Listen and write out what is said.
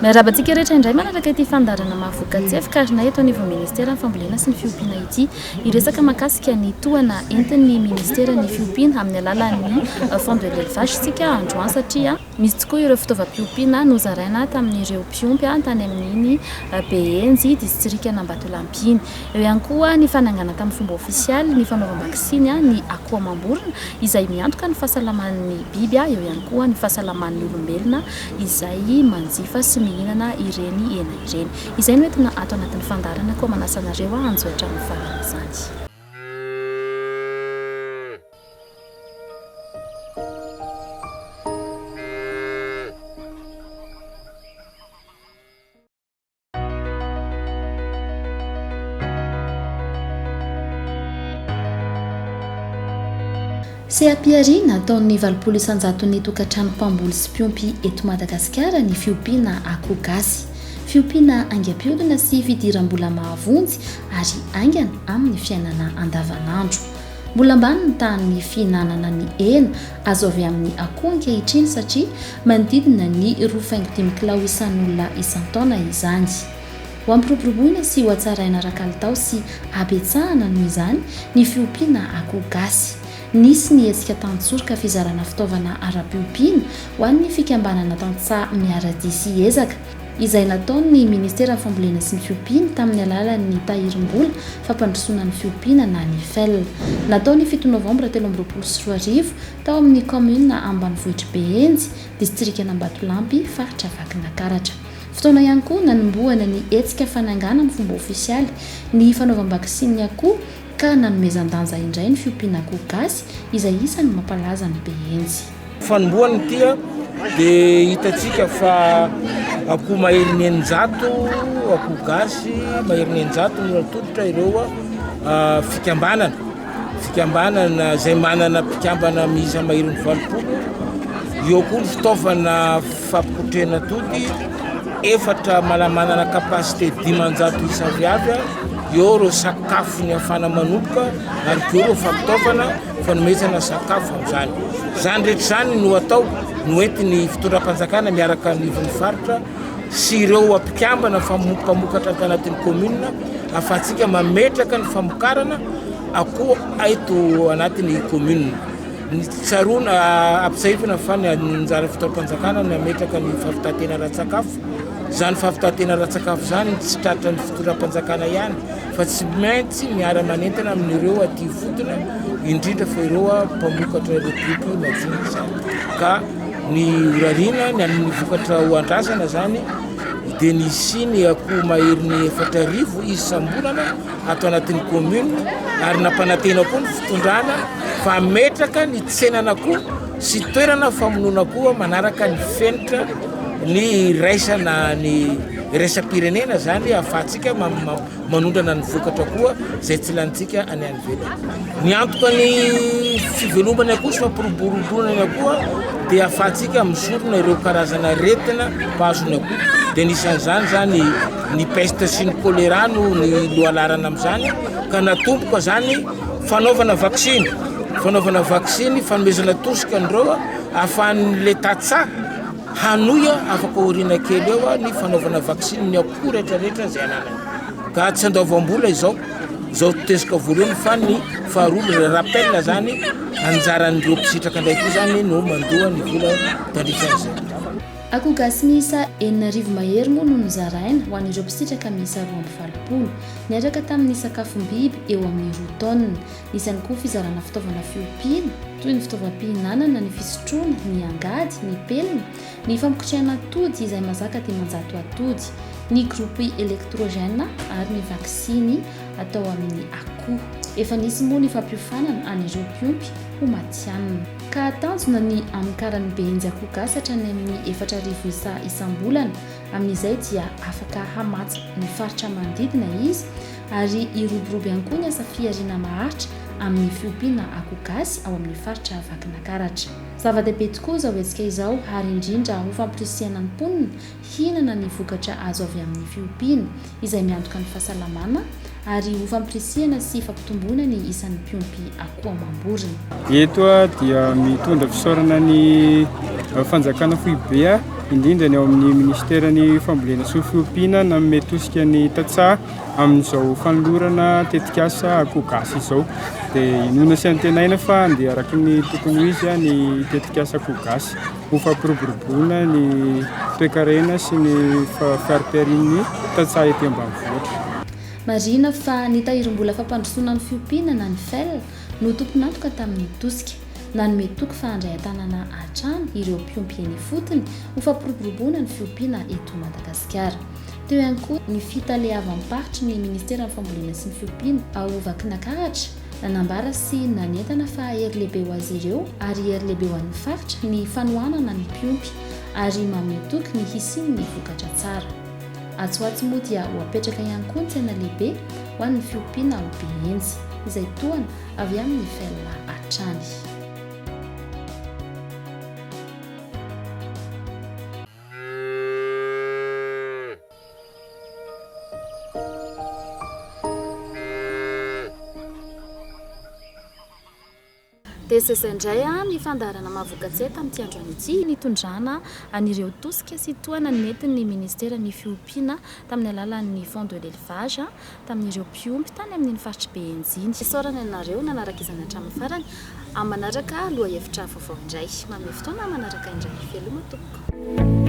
Miarabantsika rehetra indray manaraka ity fandarana mahavoka-tsefika eto anivon'ny ministera ny fambolena sy ny fiompiana ity. Iresaka mahakasika ny tohana entin'ny ministera ny fiompiana amin'ny alalan'ny fond de l'élevage sika androany satria misy tokoa ireo fitaovam-piompiana nozaraina tamin'ireo mpiompy tany amin'iny BNJ distrika Ambatolampiny. Eo ihany koa ny fanangana tamin'ny fomba ofisialy ny fanaovam-bakisiny ny akoho amam-borona izay miantoka ny fahasalaman'ny biby, eo ihany koa ny fahasalaman'ny olombelona izay manjifa sy mihinana ireny hena ireny. Izay no entina ato anatin'ny fandarana koa manasanareo anjoatra amin'ny fahaizany. CAPRI nataon'ny 700 ny tokantrano mpamboly sy mpiompy eto Madagasikara ny fiompiana akoho gasy. Fiompiana aingam-piodina sy fidiram-bola mahavonjy ary aingana amin'ny fiainana andavanandro. Mbola ambany ny tahan'ny fihinanana ny hena azo avy amin'ny akoho ankehitriny satria manodidina ny 25 kilao isan'olona isan-taona izany. Ho ampiroboroboina sy ho atsaraina ara-kalitao sy abetsahana noho izany ny fiompiana akoho gasy. Nisy ny hetsika tantsorika fizarana fitaovana ara-piompiana ho an'ny fikambanana tantsaha miara-dia ezaka izay nataon'ny ministera ny fambolena sy ny fiompiana tamin'ny alalan'ny tahirim-bola fampandrosoana ny fiompiana na ny FEL. Natao ny 7 novambra 2024 tao amin'ny commune ambanivohitra BNJ distrika Ambatolampy faritra Vakinankaratra. Fotoana ihany koa nanombohana ny hetsika fanangana amin'ny fomba ofisialy ny fanaovam-bakisiny akoho ka nanomezan-danja indray ny fiompiana akoho gasy izay isany mampalaza ny BNJ. Fanombohana tia dia hitantsika fa akoho mahery 900 akoho gasy mahery 900 no atolotra ireo fikambanana izay manana mpikambana miisa mahery 20. Eo koa ny fitaovana fampipotrena atody efatra malamanana kapasité 500 isa viavy. Eo reo sakafo ny afana manomboka ary keo reo fampitaovana fanomezana sakafo amin'izany. Izany rehetra izany no atao no entiny fitondram-panjakana miaraka ny faritra sy ireo mpikambana mpamokatra tanatin'ny commune ahafahantsika mametraka ny famokarana akoho eto anatin'ny commune. Ny tsaroana ampisaifina fa ny anjara fitondram-panjakana ny ametraka ny fahavitatena ra-tsakafo. Izany fahavitatena ra-tsakafo izany tsy tratra ny fitondram-panjakana ihany fa tsy maintsy miara-manentana amin'ireo aty fotona indrindra fa ireo mpamokatra repiky majinika izany. Ka ny urarina ny amin'ny vokatra ho andrasana izany dia nisy ny akoho mahery ny 4,000 isam-bolana ato anatin'ny commune ary nampanantena koa ny fitondrana fa ametraka ny tsenan'akoho sy toerana famonoana koa manaraka ny fenitra ny raisana ny raisam-pirenena zany ahafahantsika manondrana ny vokatra koa izay tsy lantsika any ivelany. Ny antoka ny fivelomany akoho sy fampiroboroborona ny akoho dia ahafahantsika misorona ireo karazana retina mpahazony akoho. Dia nisan'izany zany ny peste sy ny choléra no ny lohalarana amin'izany ka natomboka zany fanaovana vaksiny fanomezana tosika andreo ahafahan'le tatsaha hanoia afaka orina kely eo ny fanaovana vaksiny ny akoho rehetrarehetra izay ananany. Ka tsy andoavam-bola izao tezika voalohany fa ny faharoa rappel zany anjaran'ireo mpisitraka ndraiky zany no mandoa ny vola tandrifan'izay. Akoho gasy miisa 4,000 mahery moa no nozaraina ho an'ireo mpisitraka miisa 20 niaraka tamin'ny sakafom-biby eo amin'ny 2 tonne. Isany koa fizarana fitaovana fiompiana toy ny fitaovam-pihinanana, ny fisotroana, ny angady, ny pelina, ny fampikitrana atody izay mazaka 500 atody, ny groupe électrogène ary ny vaksiny atao amin'ny akoho. Efa nisy moa ny fampiofanana an'ireo mpiompy ho matianina. Ka tanjona ny amokaran'ny BNJ akoho gasy hatrany amin'ny 4,000 isa isam-bolana. Amin'izay dia afaka hamatsy ny faritra manodidina izy ary iroborobo ihany koa ny asa fiariana maharitra amin'ny fiompiana akoho gasy ao amin'ny faritra Vakinankaratra. Zava-dehibe tokoa izao hetsika izao ary indrindra ho fampirisihana ny mponina hinana ny vokatra azo avy amin'ny fiompiana izay miantoka ny fahasalamana ary ho fampirisihana sy fampitomboana ny isan'ny mpiompy akoho amam-borona. Eto dia mitondra fisaorana ny fanjakana foibe indrindra ny ao amin'ny ministerany fambolena sy fiompiana nanome tosika ny tatsaha amin'izao fanolorana tetikasa akoho gasy izao. Dia inona sy antenaina fa andeha araky ny tokony ho izy ny tetikasa akoho gasy ho fampiroboroboana ny toe-karena sy ny fariparin'ny tatsaha ety ambanivohitra. Marina fa nitahirim-bola fampandrosoana ny fiompiana na ny fel no tompon'antoka tamin'ny tosika nanome toky fa handray an-tanàna hatrany ireo mpiompy eny fotony ho fampiroboroboana ny fiompiana eto Madagasikara. Teo ihany koa ny fitalehavam-paritry ny ministera ny fambolena sy ny fiompiana ao Vakinankaratra nanambara sy nanentana fa hery lehibe ho azy ireo ary hery lehibe ho an'ny faritra ny fanohanana ny mpiompy ary manome toky ny hisiny ny vokatra tsara. Atsoatso moa dia ho apetraka ihany koa ny tsena lehibe ho an'ny fiompiana ho Behenjy izay tohana avy amin'ny felona hatrany. Dia sesendray ny fandarana mahavokatsy tamin'ity androany ity nitondrana anireo tosika sy toana nentin'ny ministera ny fiompiana tamin'ny alalan'ny fond de l'élevage tamin'ireo mpiompy tany amin'ny faritra Behenjy. Isaorana anareo nanaraka izany hatramin'ny farany amin'ny manaraka aloha hevitra vaovao indray manome fotoana manaraka indray veloma tompoko.